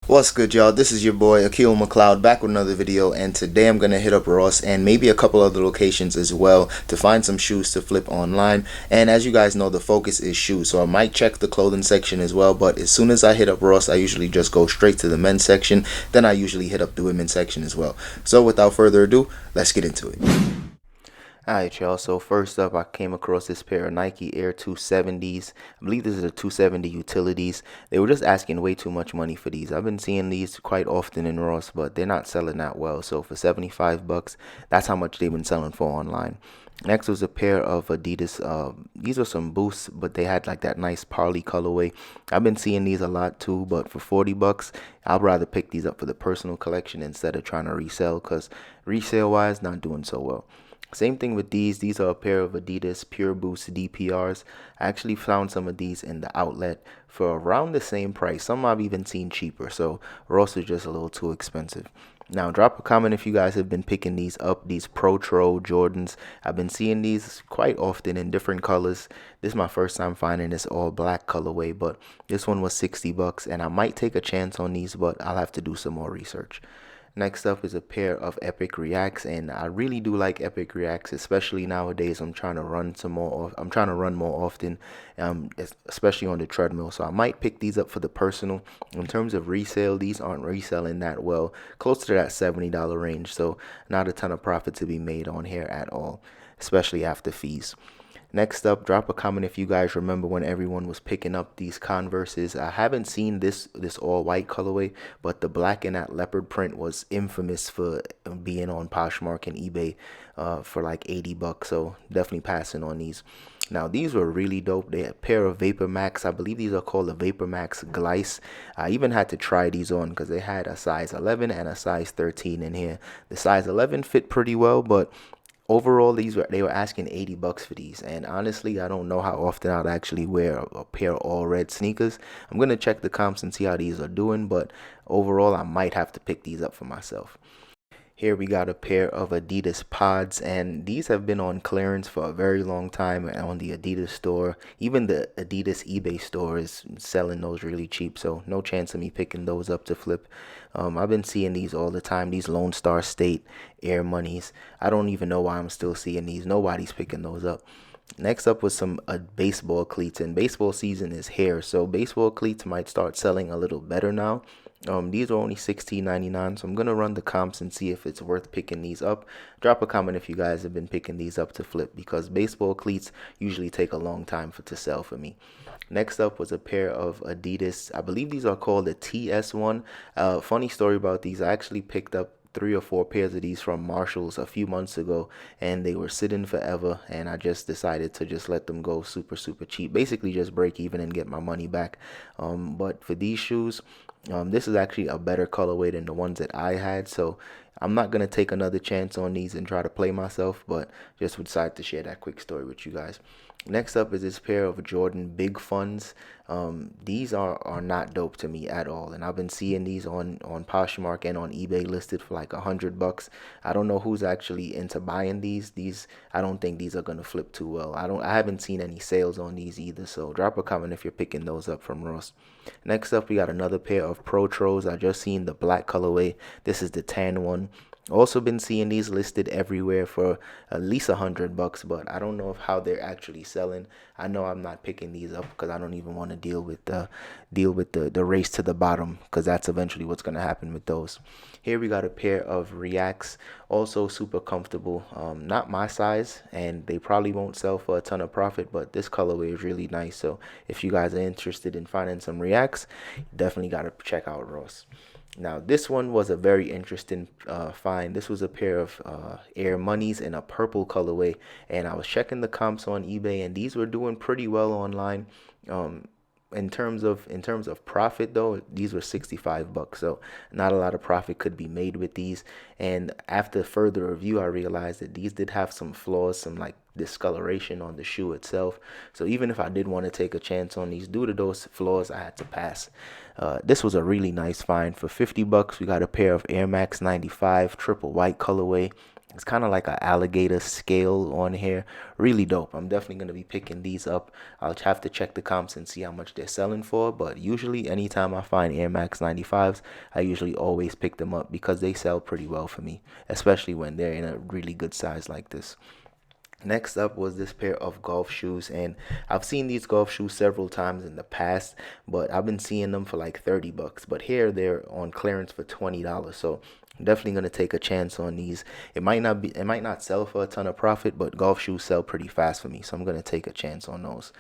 What's good, y'all? This is your boy Akil McLeod back with another video, and today I'm gonna hit up Ross and maybe a couple other locations as well to find some shoes to flip online. And as you guys know, the focus is shoes, so I might check the clothing section as well, but as soon as I hit up Ross, I usually just go straight to the men's section. Then I usually hit up the women's section as well. So without further ado, let's get into it. Alright, y'all, so first up I came across this pair of Nike Air 270s. I believe this is the 270 utilities. They were just asking way too much money for these. I've been seeing these quite often in Ross, but they're not selling that well. So for 75 bucks, that's how much they've been selling for online. Next was a pair of Adidas. These are some Boosts, but they had like that nice Parley colorway. I've been seeing these a lot too, but for 40 bucks, I'd rather pick these up for the personal collection instead of trying to resell, because resale wise, not doing so well. Same thing with these. These are a pair of Adidas Pure Boost Dprs. I actually found some of these in the outlet for around the same price. Some I've even seen cheaper, so Ross is just a little too expensive. Now, drop a comment if you guys have been picking these up, these Pro Jordans. I've been seeing these quite often in different colors. This is my first time finding this all black colorway, but this one was 60 bucks, and I might take a chance on these, but I'll have to do some more research. Next up is a pair of Epic Reacts, and I really do like Epic Reacts, especially nowadays. I'm trying to run more often, especially on the treadmill. So I might pick these up for the personal. In terms of resale, these aren't reselling that well, close to that $70 range. So not a ton of profit to be made on here at all, especially after fees. Next up, drop a comment if you guys remember when everyone was picking up these Converses. I haven't seen this all white colorway, but the black and that leopard print was infamous for being on Poshmark and eBay for like 80 bucks. So definitely passing on these. Now, these were really dope. They had a pair of Vapormax. I believe these are called the Vapormax Gliese. I even had to try these on because they had a size 11 and a size 13 in here. The size 11 fit pretty well, but overall, they were asking 80 bucks for these, and honestly, I don't know how often I'd actually wear a pair of all red sneakers. I'm gonna check the comps and see how these are doing, but overall, I might have to pick these up for myself. Here we got a pair of Adidas Pods, and these have been on clearance for a very long time on the Adidas store. Even the Adidas eBay store is selling those really cheap, so no chance of me picking those up to flip. I've been seeing these all the time, these Lone Star State Air Moneys. I don't even know why I'm still seeing these. Nobody's picking those up. Next up was some baseball cleats, and baseball season is here, so baseball cleats might start selling a little better now. These are only $16.99, so I'm gonna run the comps and see if it's worth picking these up. Drop a comment if you guys have been picking these up to flip, because baseball cleats usually take a long time to sell for me. Next up was a pair of Adidas. I believe these are called the TS1. Funny story about these, I actually picked up 3 or 4 pairs of these from Marshalls a few months ago, and they were sitting forever, and I just decided to just let them go super cheap, basically just break even and get my money back. But for these shoes, this is actually a better colorway than the ones that I had, so I'm not going to take another chance on these and try to play myself, but just decided to share that quick story with you guys. Next up is this pair of Jordan Big Funds. These are not dope to me at all, and I've been seeing these on Poshmark and on eBay listed for like 100 bucks. I don't know who's actually into buying these. I don't think these are gonna flip too well. I haven't seen any sales on these either, so drop a comment if you're picking those up from Ross. Next up, we got another pair of Tros. I just seen the black colorway. This is the tan one. Also been seeing these listed everywhere for at least 100 bucks, but I don't know how they're actually selling. I know I'm not picking these up because I don't even want to deal with the race to the bottom, because that's eventually what's going to happen with those. Here we got a pair of Reacts, also super comfortable. Not my size, and they probably won't sell for a ton of profit, but this colorway is really nice. So if you guys are interested in finding some Reacts, definitely got to check out Ross. Now, this one was a very interesting find. This was a pair of Air Moneys in a purple colorway, and I was checking the comps on eBay, and these were doing pretty well online. In terms of profit though, these were 65 bucks, so not a lot of profit could be made with these. And after further review, I realized that these did have some flaws, some like discoloration on the shoe itself. So even if I did want to take a chance on these due to those flaws, I had to pass. This was a really nice find. For 50 bucks, we got a pair of Air Max 95 triple white colorway. It's kind of like an alligator scale on here. Really dope. I'm definitely going to be picking these up. I'll have to check the comps and see how much they're selling for. But usually anytime I find Air Max 95s, I usually always pick them up because they sell pretty well for me, especially when they're in a really good size like this. Next up was this pair of golf shoes, and I've seen these golf shoes several times in the past, but I've been seeing them for like 30 bucks. But here they're on clearance for $20. So I'm definitely gonna take a chance on these. It might not sell for a ton of profit, but golf shoes sell pretty fast for me, so I'm gonna take a chance on those.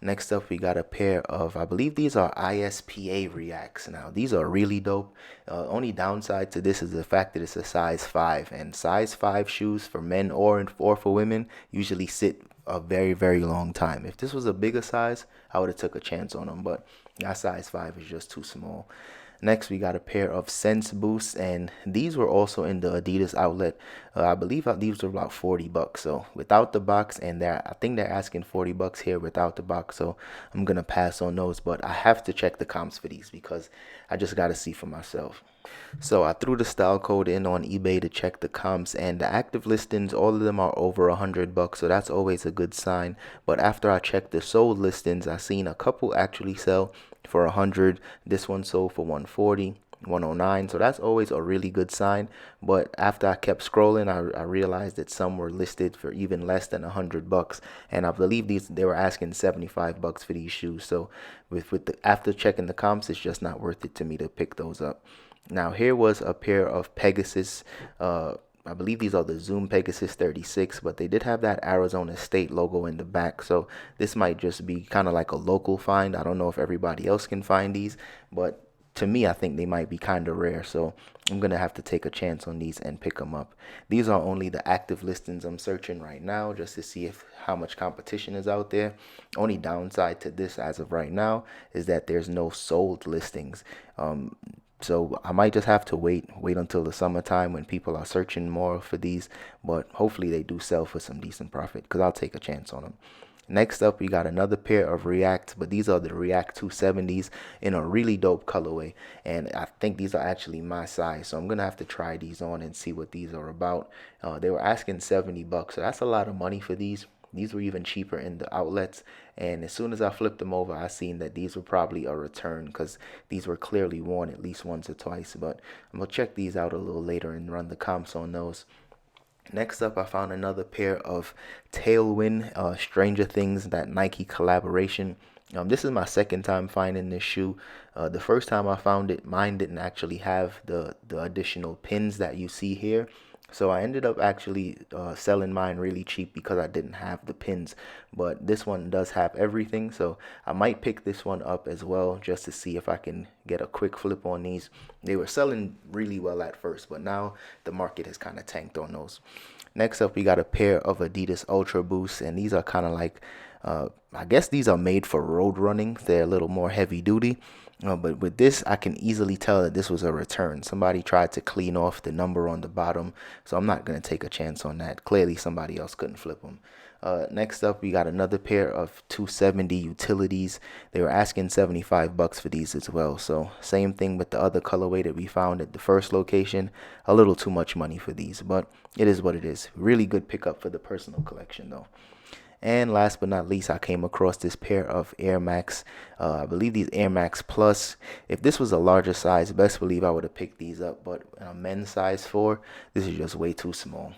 Next up, we got a pair of, I believe these are ISPA Reacts. Now, these are really dope. Only downside to this is the fact that it's a size 5. And size 5 shoes for men or for women usually sit a very, very long time. If this was a bigger size, I would have took a chance on them. But that size 5 is just too small. Next, we got a pair of Sense Boosts, and these were also in the Adidas outlet. I believe these were about 40 bucks. So without the box, and I think they're asking 40 bucks here without the box. So I'm gonna pass on those, but I have to check the comps for these because I just gotta see for myself. So I threw the style code in on eBay to check the comps, and the active listings, all of them are over 100 bucks, so that's always a good sign. But after I checked the sold listings, I seen a couple actually sell for 100. This one sold for 140, 109, so that's always a really good sign. But after I kept scrolling, I realized that some were listed for even less than 100 bucks, and I believe they were asking 75 bucks for these shoes. So after checking the comps, it's just not worth it to me to pick those up. Now here was a pair of Pegasus. I believe these are the Zoom Pegasus 36, but they did have that Arizona State logo in the back. So this might just be kind of like a local find. I don't know if everybody else can find these, but to me, I think they might be kind of rare. So I'm going to have to take a chance on these and pick them up. These are only the active listings I'm searching right now just to see how much competition is out there. Only downside to this as of right now is that there's no sold listings. So I might just have to wait until the summertime when people are searching more for these, but hopefully they do sell for some decent profit because I'll take a chance on them. Next up, we got another pair of React, but these are the React 270s in a really dope colorway, and I think these are actually my size, so I'm gonna have to try these on and see what these are about. They were asking 70 bucks, so that's a lot of money for these. These were even cheaper in the outlets, and as soon as I flipped them over, I seen that these were probably a return because these were clearly worn at least once or twice. But I'm gonna check these out a little later and run the comps on those. Next up, I found another pair of Tailwind Stranger Things, that Nike collaboration. This is my second time finding this shoe. The first time I found it, mine didn't actually have the additional pins that you see here. So I ended up actually selling mine really cheap because I didn't have the pins. But this one does have everything, so I might pick this one up as well just to see if I can get a quick flip on these. They were selling really well at first, but now the market has kind of tanked on those. Next up, we got a pair of Adidas Ultra Boosts, and these are kind of like, I guess these are made for road running. They're a little more heavy duty. But with this, I can easily tell that this was a return. Somebody tried to clean off the number on the bottom, so I'm not going to take a chance on that. Clearly, somebody else couldn't flip them. Next up, we got another pair of 270 utilities. They were asking 75 bucks for these as well. So same thing with the other colorway that we found at the first location. A little too much money for these, but it is what it is. Really good pickup for the personal collection, though. And last but not least, I came across this pair of Air Max. I believe these Air Max Plus. If this was a larger size, best believe I would have picked these up. But a men's size 4, this is just way too small.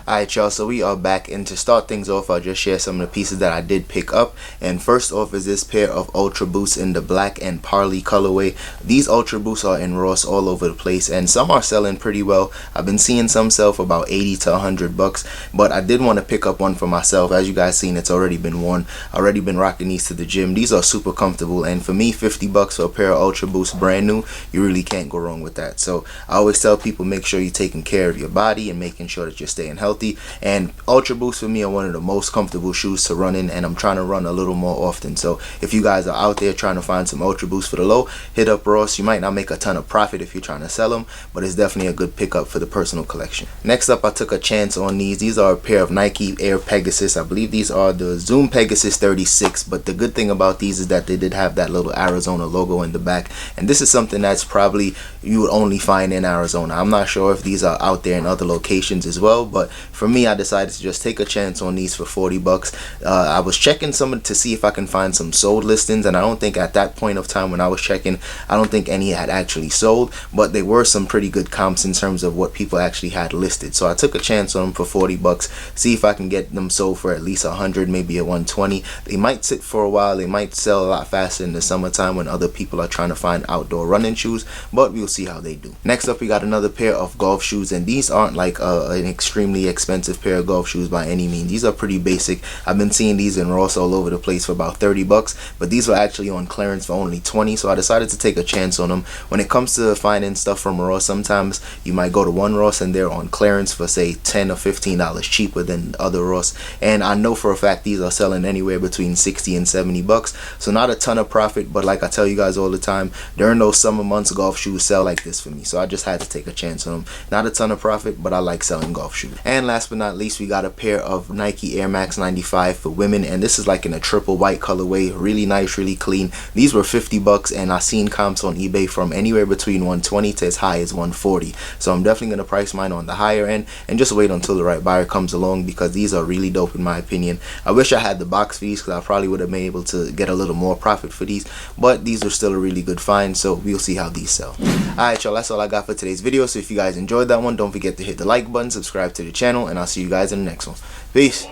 Alright y'all, so we are back, and to start things off, I'll just share some of the pieces that I did pick up. And first off is this pair of Ultra Boosts in the black and Parley colorway. These Ultra Boosts are in Ross all over the place, and some are selling pretty well. I've been seeing some sell for about 80 to 100 bucks, but I did want to pick up one for myself. As you guys seen, it's already been worn. Already been rocking these to the gym. These are super comfortable, and for me, 50 bucks for a pair of Ultra Boosts brand new, you really can't go wrong with that. So I always tell people, make sure you're taking care of your body and making sure that you're staying healthy. healthy. And Ultra Boost for me are one of the most comfortable shoes to run in, and I'm trying to run a little more often. So if you guys are out there trying to find some Ultra Boost for the low, hit up Ross. You might not make a ton of profit if you're trying to sell them, but it's definitely a good pickup for the personal collection. Next up, I took a chance on these. These are a pair of Nike Air Pegasus. I believe these are the Zoom Pegasus 36, but the good thing about these is that they did have that little Arizona logo in the back, and this is something that's probably you would only find in Arizona. I'm not sure if these are out there in other locations as well, but for me, I decided to just take a chance on these for 40 bucks. I was checking some to see if I can find some sold listings, and I don't think at that point of time when I was checking, I don't think any had actually sold, but there were some pretty good comps in terms of what people actually had listed. So I took a chance on them for 40 bucks, see if I can get them sold for at least 100, maybe a 120. They might sit for a while, they might sell a lot faster in the summertime when other people are trying to find outdoor running shoes, but we'll see how they do. Next up, we got another pair of golf shoes, and these aren't like an extremely expensive pair of golf shoes by any means. These are pretty basic. I've been seeing these in Ross all over the place for about 30 bucks, but these were actually on clearance for only 20, so I decided to take a chance on them. When it comes to finding stuff from Ross, sometimes you might go to one Ross and they're on clearance for say $10 or $15 cheaper than other Ross, and I know for a fact these are selling anywhere between 60 and 70 bucks, so not a ton of profit, but like I tell you guys all the time, during those summer months golf shoes sell like this for me, so I just had to take a chance on them. Not a ton of profit, but I like selling golf shoes. And last but not least, we got a pair of Nike Air Max 95 for women, and this is like in a triple white colorway, really nice, really clean. These were 50 bucks, and I've seen comps on eBay from anywhere between 120 to as high as 140, so I'm definitely going to price mine on the higher end and just wait until the right buyer comes along, because these are really dope in my opinion. I wish I had the box for these, because I probably would have been able to get a little more profit for these, but these are still a really good find, so we'll see how these sell. Alright y'all, that's all I got for today's video. So if you guys enjoyed that one, don't forget to hit the like button, subscribe to the channel, and I'll see you guys in the next one. Peace.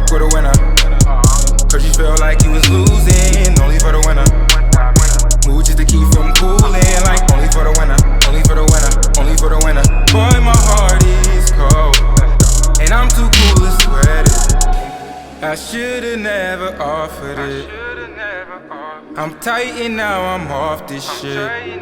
For the winner, cause you felt like you was losing, only for the winner. Move just to keep from cooling, like only for the winner, only for the winner, only for the winner. Boy, my heart is cold, and I'm too cool to sweat it. I should've never offered it. I'm tight and now I'm off this shit. You